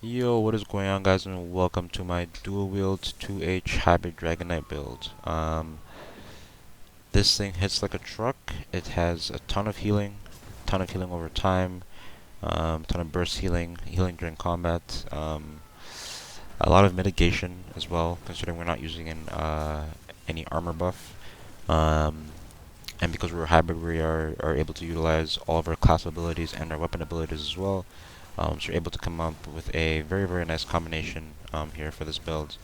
Yo, what is going on, guys, and welcome to my dual wield 2H hybrid Dragonknight build. This thing hits like a truck. It has a ton of healing over time, ton of burst healing, healing during combat, a lot of mitigation as well, considering we're not using any armor buff. Um, and because we're hybrid, we are able to utilize all of our class abilities and our weapon abilities as well. So you're able to come up with a very nice combination here for this build.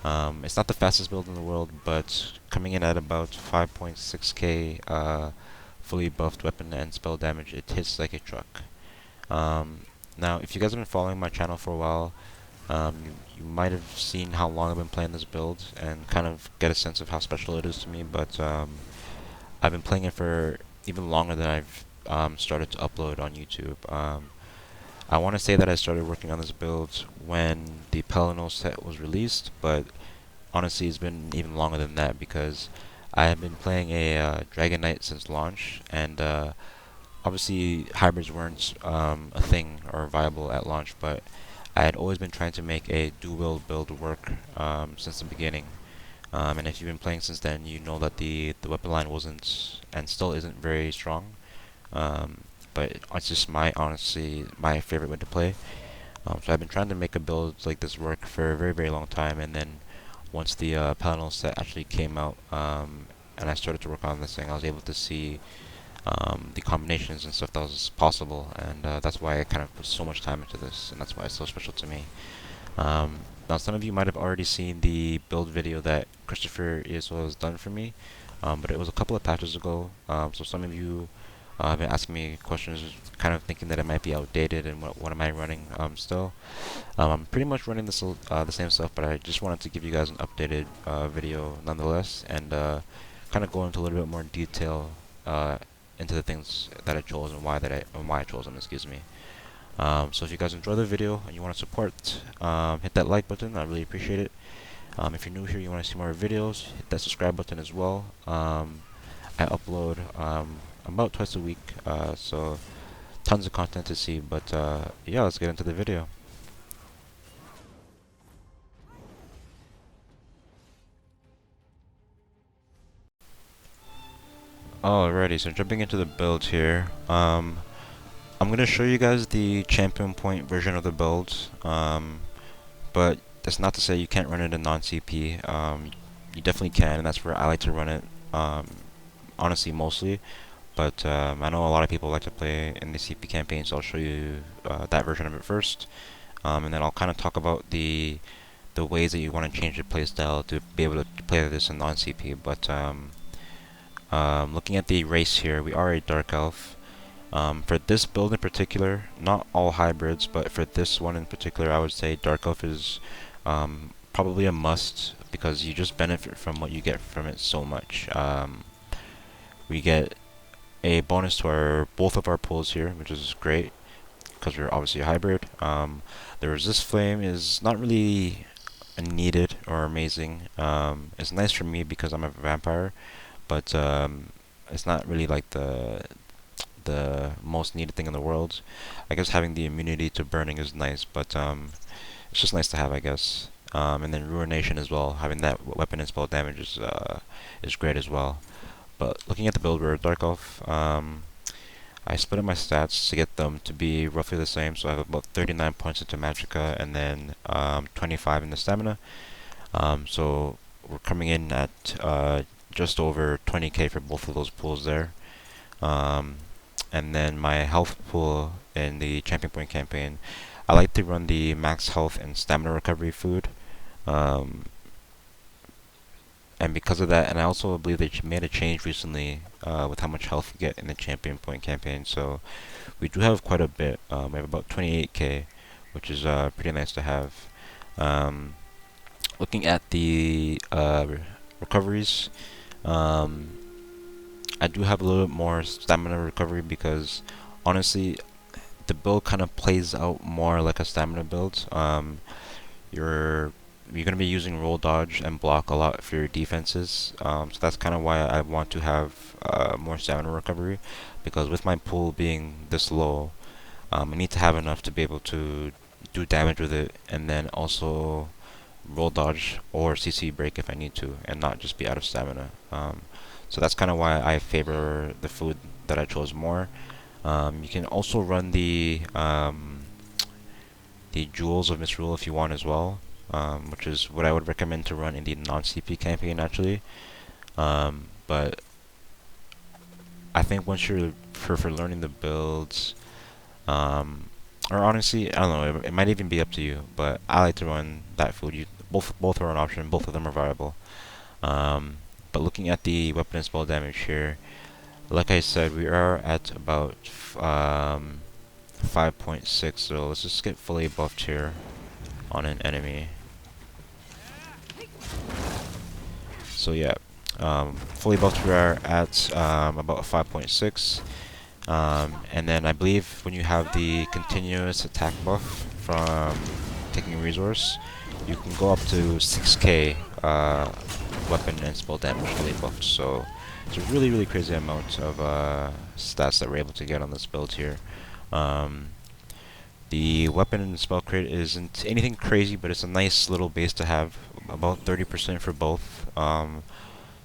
It's not the fastest build in the world, but coming in at about 5.6k fully buffed weapon and spell damage, it hits like a truck. Um, Now, if you guys have been following my channel for a while, you might have seen how long I've been playing this build and kind of get a sense of how special it is to me, but I've been playing it for even longer than I've started to upload on YouTube. I want to say that I started working on this build when the Pelennor set was released, but honestly it's been even longer than that because I have been playing a Dragonknight since launch, and obviously hybrids weren't a thing or viable at launch, but I had always been trying to make a dual build work since the beginning. And if you've been playing since then, you know that the weapon line wasn't and still isn't very strong. Um, but it's just honestly my favorite way to play. So I've been trying to make a build like this work for a very long time, and then once the panel set actually came out, and I started to work on this thing, I was able to see the combinations and stuff that was possible, and that's why I kind of put so much time into this, and that's why it's so special to me. Now, some of you might have already seen the build video that Christopher ESO has done for me, but it was a couple of patches ago, so some of you have been asking me questions, kind of thinking that it might be outdated and what am I running still. I'm pretty much running the same stuff, but I just wanted to give you guys an updated video nonetheless, and kind of go into a little bit more detail into the things that I chose and why I chose them. Excuse me. So if you guys enjoy the video and you want to support, hit that like button. I really appreciate it. If you're new here, you want to see more videos, hit that subscribe button as well. I upload about twice a week, so tons of content to see. But yeah, let's get into the video. Alrighty, so jumping into the build here. I'm gonna show you guys the champion point version of the build. But that's not to say you can't run it in non-CP. You definitely can, and that's where I like to run it. Honestly, mostly. But I know a lot of people like to play in the CP campaign, so I'll show you that version of it first, and then I'll kind of talk about the ways that you want to change the playstyle to be able to play this in non-CP. But looking at the race here, we are a Dark Elf. For this build in particular, not all hybrids, but for this one in particular, I would say Dark Elf is probably a must because you just benefit from what you get from it so much. We get a bonus to both of our pulls here, which is great because we're obviously a hybrid. The resist flame is not really needed or amazing. It's nice for me because I'm a vampire, but it's not really like the most needed thing in the world. I guess having the immunity to burning is nice, but it's just nice to have, I guess. And then ruination as well, having that weapon and spell damage is great as well. But looking at the build, we're a Dark Elf. I split up my stats to get them to be roughly the same, so I have about 39 points into Magicka and then 25 in the Stamina. So we're coming in at just over 20k for both of those pools there. And then my health pool in the champion point campaign, I like to run the max health and stamina recovery food. And because of that, and I also believe they made a change recently with how much health you get in the champion point campaign, so we do have quite a bit. We have about 28k, which is pretty nice to have. Looking at the recoveries, I do have a little bit more stamina recovery because honestly, the build kind of plays out more like a stamina build. You're going to be using roll dodge and block a lot for your defenses, so that's kind of why I want to have more stamina recovery, because with my pool being this low, I need to have enough to be able to do damage with it, and then also roll dodge or CC break if I need to, and not just be out of stamina. So that's kind of why I favor the food that I chose more. You can also run the Jewels of Misrule if you want as well, which is what I would recommend to run in the non-CP campaign actually. But I think once you're for learning the builds, or honestly, I don't know, it might even be up to you. But I like to run that food. Both are an option. Both of them are viable. But looking at the weapon and spell damage here, like I said, we are at about 5.6. So let's just get fully buffed here on an enemy. So yeah, fully buffed we are at about 5.6. And then I believe when you have the continuous attack buff from taking a resource, you can go up to 6k weapon and spell damage fully buffed. So it's a really crazy amount of stats that we're able to get on this build here. The weapon and spell crit isn't anything crazy, but it's a nice little base to have, about 30% for both.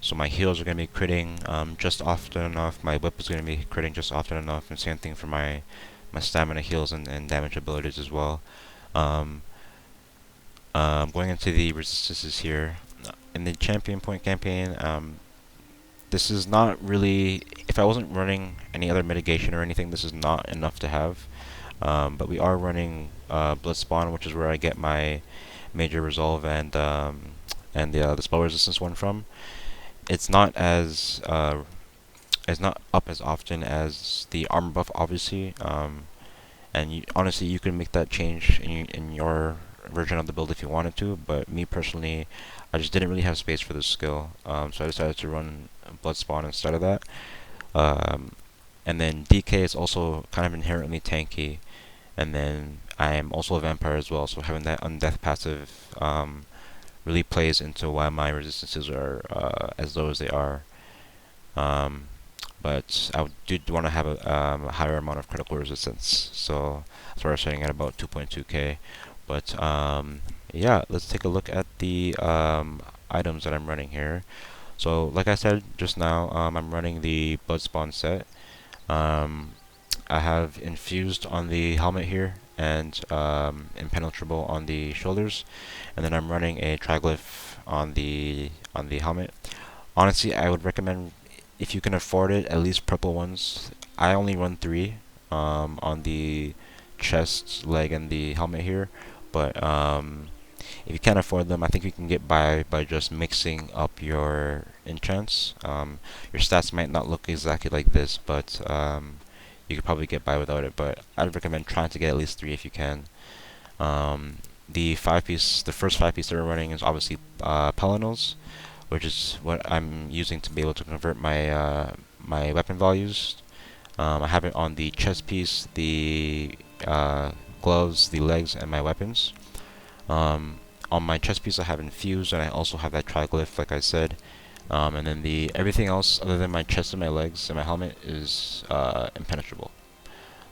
So my heals are going to be critting just often enough, my whip is going to be critting just often enough, and same thing for my stamina heals and damage abilities as well. Going into the resistances here, in the champion point campaign, this is not really, if I wasn't running any other mitigation or anything, this is not enough to have. But we are running Blood Spawn, which is where I get my major resolve and the spell resistance one from. It's not as it's not up as often as the armor buff, obviously. And honestly, you can make that change in your version of the build if you wanted to. But me personally, I just didn't really have space for this skill, so I decided to run Blood Spawn instead of that. And then DK is also kind of inherently tanky. And then I am also a vampire as well, so having that undeath passive really plays into why my resistances are as low as they are. But I did want to have a higher amount of critical resistance, so that's why we're starting at about 2.2k. But yeah, let's take a look at the items that I'm running here. So like I said just now, I'm running the Blood Spawn set. I have infused on the helmet here and impenetrable on the shoulders, and then I'm running a triglyph on the helmet. Honestly, I would recommend, if you can afford it, at least purple ones. I only run 3 on the chest, leg, and the helmet here, but if you can't afford them, I think you can get by just mixing up your enchants. Your stats might not look exactly like this, but you could probably get by without it. But I'd recommend trying to get at least 3 if you can. The first 5-piece that we're running is obviously Pelinals, which is what I'm using to be able to convert my my weapon values. I have it on the chest piece, the gloves, the legs, and my weapons. On my chest piece I have infused, and I also have that triglyph, like I said. And then everything else other than my chest and my legs and my helmet is impenetrable.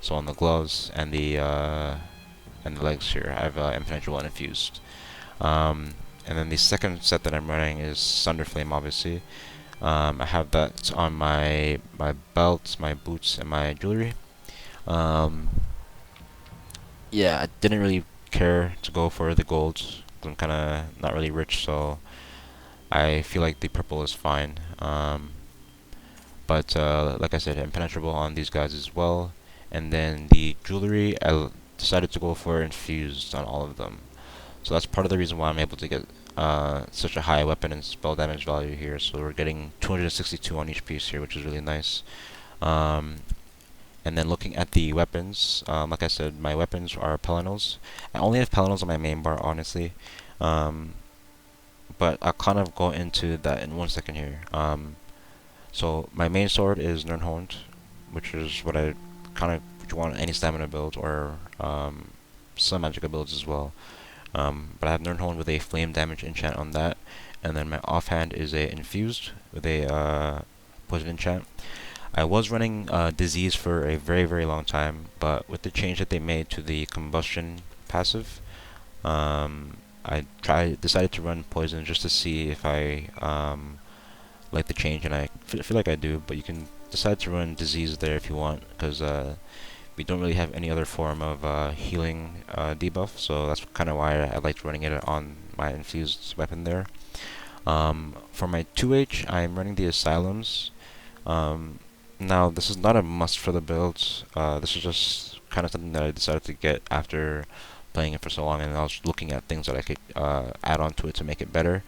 So on the gloves and the legs here, I have impenetrable and infused. And then the second set that I'm running is Sunder Flame, obviously. I have that on my belt, my boots, and my jewelry. Yeah, I didn't really care to go for the gold. I'm kind of not really rich, so I feel like the purple is fine. But like I said, impenetrable on these guys as well. And then the jewelry, I decided to go for infused on all of them. So that's part of the reason why I'm able to get such a high weapon and spell damage value here. So we're getting 262 on each piece here, which is really nice. And then looking at the weapons, like I said, my weapons are Pelinals. I only have Pelinals on my main bar, honestly. But I'll kind of go into that in 1 second here. So my main sword is Nirnhorn, which is what I kind of want any stamina build, or some magic builds as well. But I have Nirnhorn with a flame damage enchant on that, and then my offhand is a infused with a poison enchant. I was running disease for a very long time, but with the change that they made to the combustion passive. I decided to run poison just to see if I like the change, and I feel like I do. But you can decide to run disease there if you want, because we don't really have any other form of healing debuff, so that's kind of why I liked running it on my infused weapon there. For my 2H, I'm running the Asylums. Now, this is not a must for the build. This is just kind of something that I decided to get after playing it for so long, and I was looking at things that I could add on to it to make it better.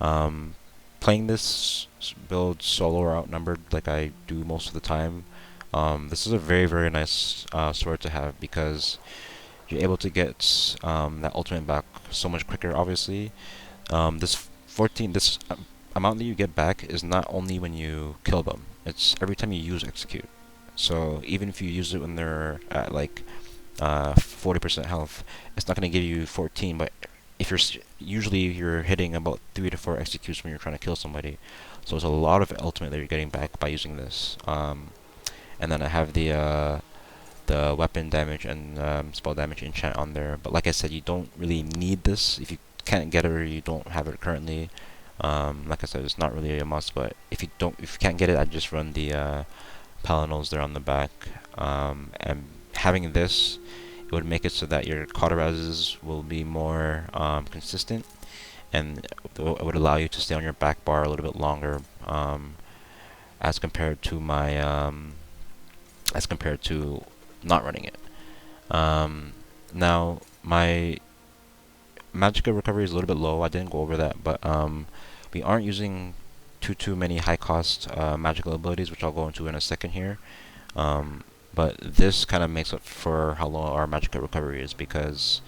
Um, Playing this build solo or outnumbered like I do most of the time, this is a very, very nice sword to have, because you're able to get that ultimate back so much quicker, obviously. This amount that you get back is not only when you kill them, it's every time you use execute. So even if you use it when they're at like 40% health, it's not going to give you 14, but if usually you're hitting about 3 to 4 executes when you're trying to kill somebody. So there's a lot of ultimate that you're getting back by using this. And then I have the weapon damage and spell damage enchant on there. But like I said, you don't really need this if you can't get it or you don't have it currently. Like I said, it's not really a must. But if you can't get it, I just run the Palinals there on the back. And having this, it would make it so that your cauterizes will be more consistent, and it would allow you to stay on your back bar a little bit longer, as compared to not running it. Now my Magica recovery is a little bit low. I didn't go over that, but we aren't using too many high cost magical abilities, which I'll go into in a second here. But this kind of makes up for how low our Magica recovery is, because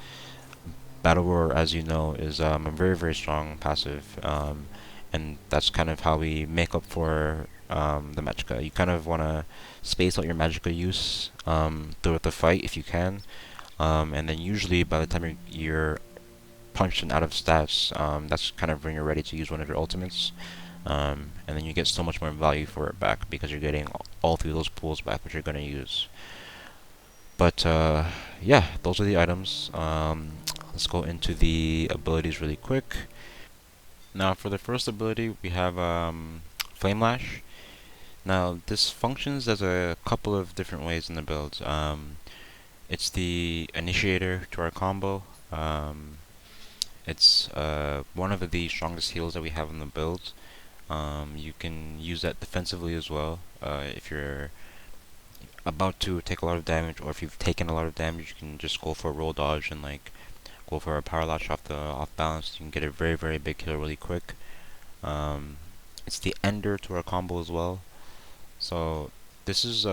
Battle Roar, as you know, is a very, very strong passive, and that's kind of how we make up for the Magica. You kind of want to space out your Magica use throughout the fight if you can, and then usually by the time you're punched and out of stats, that's kind of when you're ready to use one of your ultimates. And then you get so much more value for it back, because you're getting all three of those pools back, which you're going to use. But yeah, those are the items. Let's go into the abilities really quick. Now for the first ability, we have Flame Lash. Now this functions as a couple of different ways in the build. It's the initiator to our combo. It's one of the strongest heals that we have in the build. You can use that defensively as well. If you're about to take a lot of damage, or if you've taken a lot of damage, you can just go for a roll dodge and like go for a power lash off balance. You can get a very, very big kill really quick. It's the ender to our combo as well. So this is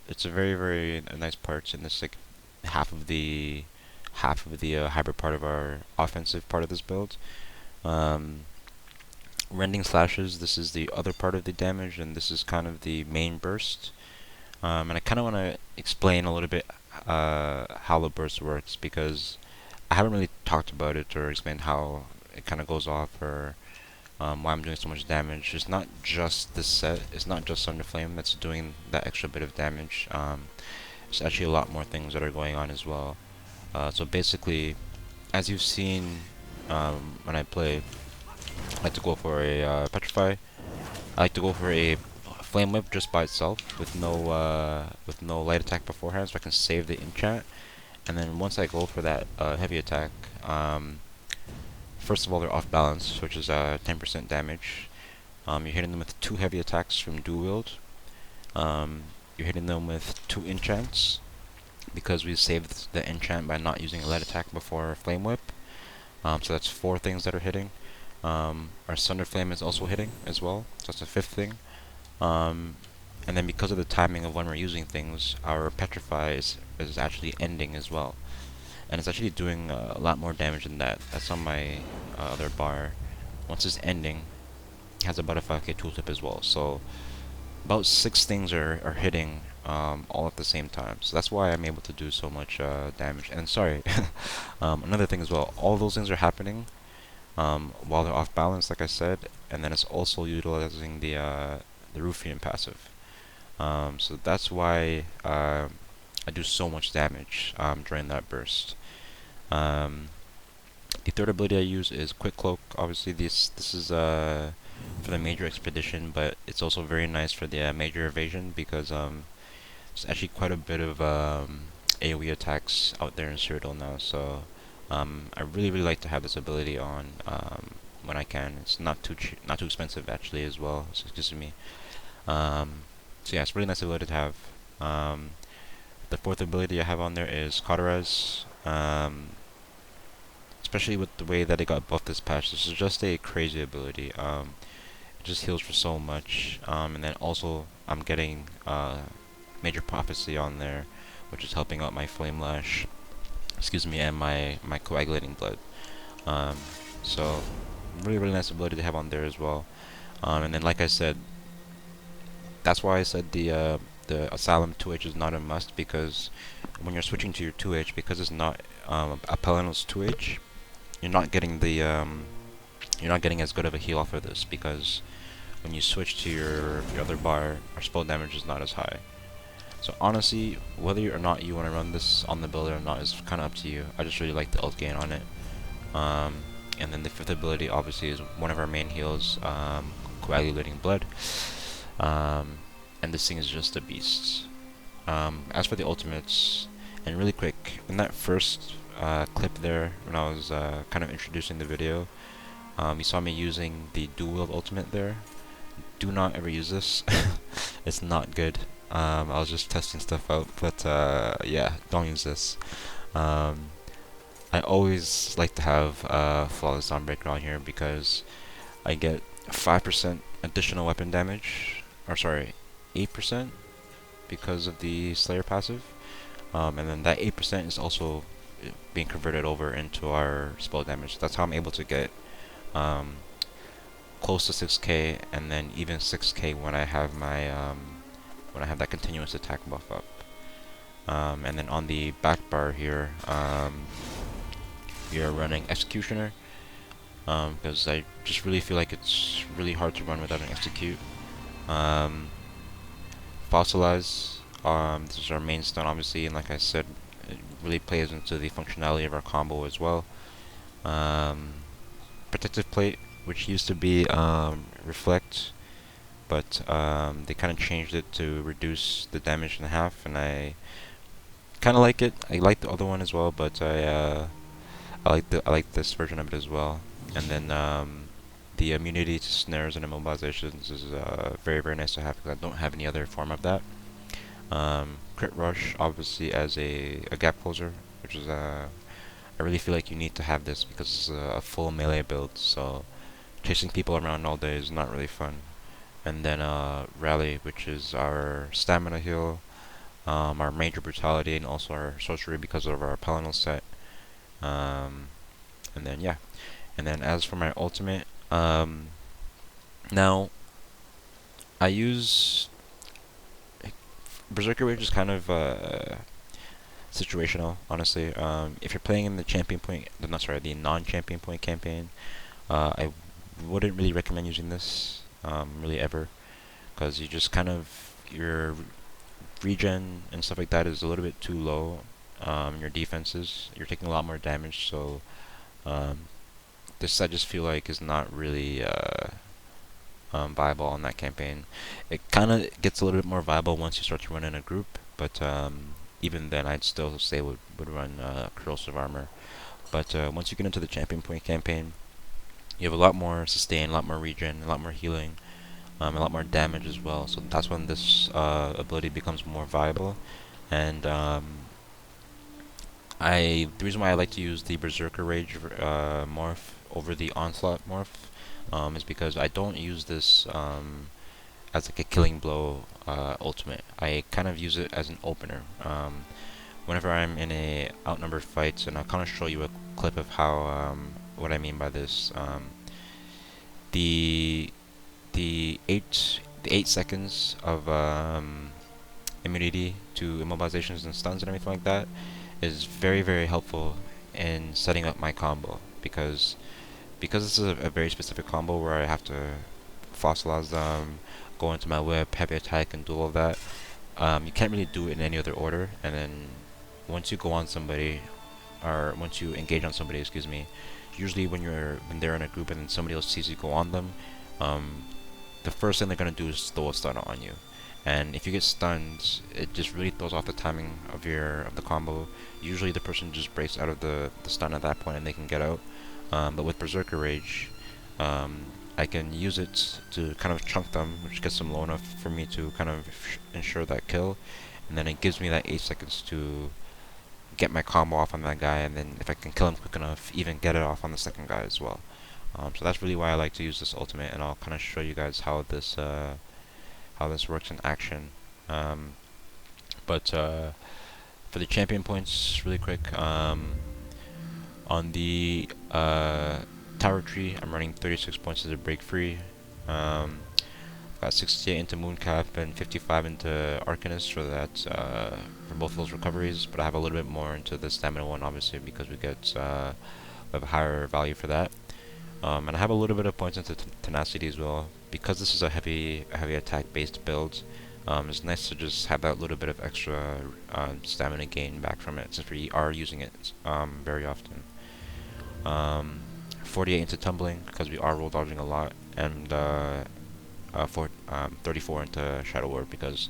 it's a very, very nice part in this like half of the hybrid part of our offensive part of this build. Rending slashes, this is the other part of the damage, and this is kind of the main burst. And I kind of want to explain a little bit how the burst works, because I haven't really talked about it or explained how it kind of goes off, or why I'm doing so much damage. It's not just this set, it's not just Sunder Flame that's doing that extra bit of damage. There's actually a lot more things that are going on as well. So basically, as you've seen when I play, I like to go for a Petrify. I like to go for a Flame Whip just by itself with no light attack beforehand, so I can save the enchant. And then once I go for that heavy attack, first of all, they're off balance, which is 10% damage. You're hitting them with 2 heavy attacks from dual wield. You're hitting them with 2 enchants, because we saved the enchant by not using a light attack before Flame Whip. So that's 4 things that are hitting. Our Sunder Flame is also hitting as well, so that's the 5th thing. And then because of the timing of when we're using things, our Petrify is actually ending as well. And it's actually doing a lot more damage than that. That's on my other bar. Once it's ending, it has about a 5k tooltip as well. So about 6 things are hitting all at the same time. So that's why I'm able to do so much damage. And sorry, another thing as well, all those things are happening while they're off balance, like I said, and then it's also utilizing the Ruffian passive. So that's why I do so much damage during that burst. The third ability I use is Quick Cloak. Obviously, this is for the major expedition, but it's also very nice for the major evasion because there's actually quite a bit of AoE attacks out there in Cyrodiil now. So I really like to have this ability on when I can. It's not too expensive actually as well. So excuse me. So yeah, it's a really nice ability to have. The fourth ability I have on there is Cauterize. Especially with the way that it got buffed this patch, this is just a crazy ability. It just heals for so much, and then also I'm getting Major Prophecy on there, which is helping out my Flame Lash, excuse me, and my Coagulating Blood. Um, so really nice ability to have on there as well. And then like I said, that's why I said the Asylum 2H is not a must, because when you're switching to your 2H, because it's not a Paladin's 2H, you're not getting as good of a heal off of this, because when you switch to your other bar, our spell damage is not as high. So honestly, whether or not you want to run this on the build or not is kind of up to you. I just really like the ult gain on it. And then the fifth ability obviously is one of our main heals, Coagulating Blood. And this thing is just a beast. As for the ultimates, and really quick, in that first clip there, when I was kind of introducing the video, you saw me using the dual wield ultimate there. Do not ever use this. It's not good. I was just testing stuff out, but yeah, don't use this. I always like to have Flawless Dawnbreaker on here because I get 5% additional weapon damage, or sorry, 8% because of the Slayer passive, and then that 8% is also being converted over into our spell damage. That's how I'm able to get close to 6k, and then even 6k when I have my when I have that continuous attack buff up. And then on the back bar here, we are running Executioner, because I just really feel like it's really hard to run without an Execute. Fossilize, this is our main stun obviously, and like I said, it really plays into the functionality of our combo as well. Protective Plate, which used to be Reflect, but they kind of changed it to reduce the damage in half, and I kind of like it. I like the other one as well, but I like this version of it as well. And then the immunity to snares and immobilizations is very nice to have, because I don't have any other form of that. Crit Rush, obviously, as a gap closer, which is I really feel like you need to have this because it's a full melee build, so chasing people around all day is not really fun. And then Rally, which is our stamina heal, our major brutality, and also our sorcery because of our Paladin set. And then yeah, and then as for my ultimate, now I use Berserker Rage is kind of situational, honestly. If you're playing in the the non-champion point campaign, I wouldn't really recommend using this, really ever, because you just kind of, your regen and stuff like that is a little bit too low. Your defenses, you're taking a lot more damage, so this I just feel like is not really viable on that campaign. It kind of gets a little bit more viable once you start to run in a group, but even then I'd still say would run corrosive armor. But once you get into the champion point campaign, you have a lot more sustain, a lot more regen, a lot more healing, a lot more damage as well. So that's when this ability becomes more viable. And the reason why I like to use the Berserker Rage morph over the Onslaught morph is because I don't use this as like a killing blow ultimate. I kind of use it as an opener. Whenever I'm in a outnumbered fight, and I'll kind of show you a clip of how what I mean by this. The 8 seconds of immunity to immobilizations and stuns and everything like that is very helpful in setting up my combo, because this is a very specific combo where I have to fossilize them, go into my whip, heavy attack, and do all of that. You can't really do it in any other order, and then once you go on somebody, or once you engage on somebody, excuse me, usually when they're in a group and then somebody else sees you go on them, the first thing they're gonna do is throw a stun on you. And if you get stunned, it just really throws off the timing of the combo. Usually the person just breaks out of the stun at that point and they can get out. But with Berserker Rage, I can use it to kind of chunk them, which gets them low enough for me to kind of ensure that kill. And then it gives me that 8 seconds to get my combo off on that guy, and then if I can kill him quick enough, even get it off on the second guy as well. So that's really why I like to use this ultimate, and I'll kind of show you guys how this works in action. But for the champion points, really quick, on the tower tree, I'm running 36 points as a break free. Got 68 into Mooncap and 55 into Arcanist for that for both of those recoveries, but I have a little bit more into the stamina one, obviously, because we get a higher value for that. And I have a little bit of points into tenacity as well, because this is a heavy attack based build. It's nice to just have that little bit of extra stamina gain back from it, since we are using it very often. 48 into tumbling, because we are roll dodging a lot, and 34 into Shadow Ward, because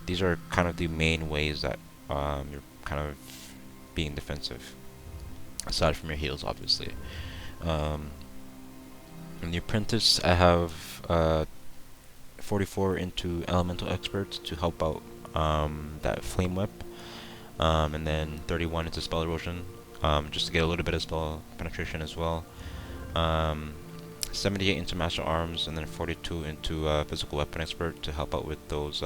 these are kind of the main ways that you're kind of being defensive, aside from your heals, obviously. In the Apprentice, I have 44 into Elemental Expert to help out that Flame Whip, and then 31 into Spell Erosion, just to get a little bit of spell penetration as well. 78 into Master Arms, and then 42 into Physical Weapon Expert to help out with those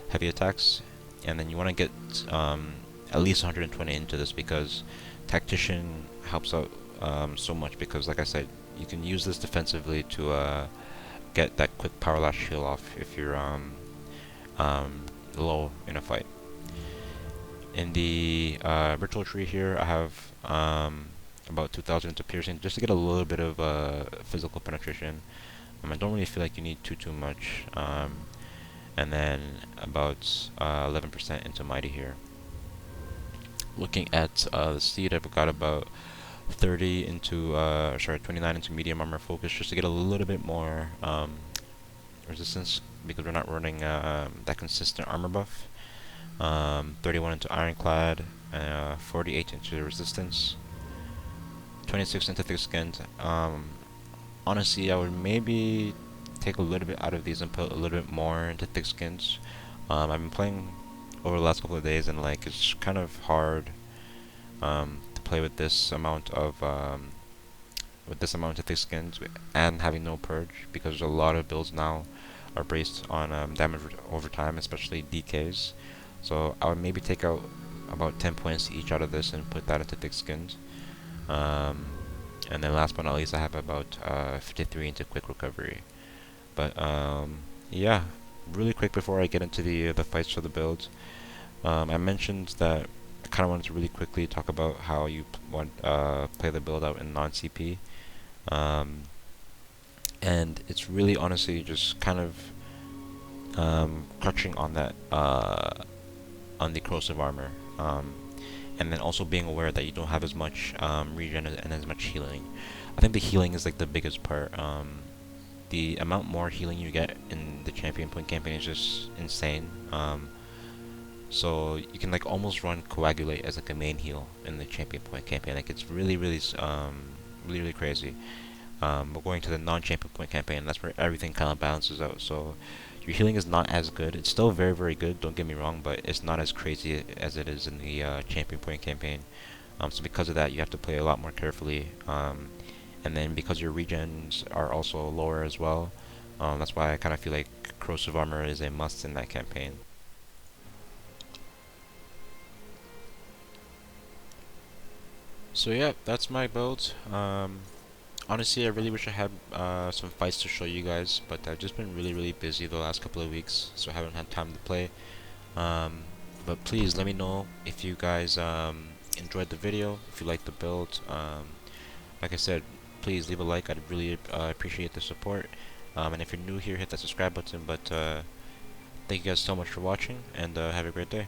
heavy attacks. And then you want to get at least 120 into this, because Tactician helps out so much, because like I said, you can use this defensively to get that quick Power Lash heal off if you're low in a fight. In the Ritual Tree here, I have about 2,000 into Piercing, just to get a little bit of physical penetration. I don't really feel like you need too much. And then about 11% into Mighty here. Looking at the Steed, I've got about 29 into Medium Armor Focus, just to get a little bit more resistance, because we're not running that consistent armor buff. 31 into Ironclad, 48 into Resistance, 26 into Thick Skinned. Honestly, I would maybe take a little bit out of these and put a little bit more into Thick Skins. I've been playing over the last couple of days, and like it's kind of hard to play with this amount of Thick Skins and having no purge, because a lot of builds now are based on damage over time, especially DKs. So I would maybe take out about 10 points each out of this and put that into Thick Skins. And then last but not least, I have about 53 into Quick Recovery. But yeah, really quick before I get into the fights for the builds, I mentioned that I kind of wanted to really quickly talk about how you play the build out in non-CP. And it's really honestly just kind of crutching on that on the corrosive armor, and then also being aware that you don't have as much regen and as much healing. I think the healing is like the biggest part. The amount more healing you get in the champion point campaign is just insane. So you can like almost run Coagulate as like a main heal in the champion point campaign. Like it's really crazy. But going to the non-champion point campaign, that's where everything kind of balances out. So your healing is not as good. It's still very good, don't get me wrong, but it's not as crazy as it is in the champion point campaign. So because of that, you have to play a lot more carefully. And then because your regens are also lower as well, that's why I kind of feel like corrosive armor is a must in that campaign. So yeah, that's my build. Honestly, I really wish I had some fights to show you guys, but I've just been really busy the last couple of weeks, so I haven't had time to play. But please let me know if you guys enjoyed the video, if you liked the build. Like I said, please leave a like. I'd really appreciate the support. And if you're new here, hit that subscribe button. But thank you guys so much for watching, and have a great day.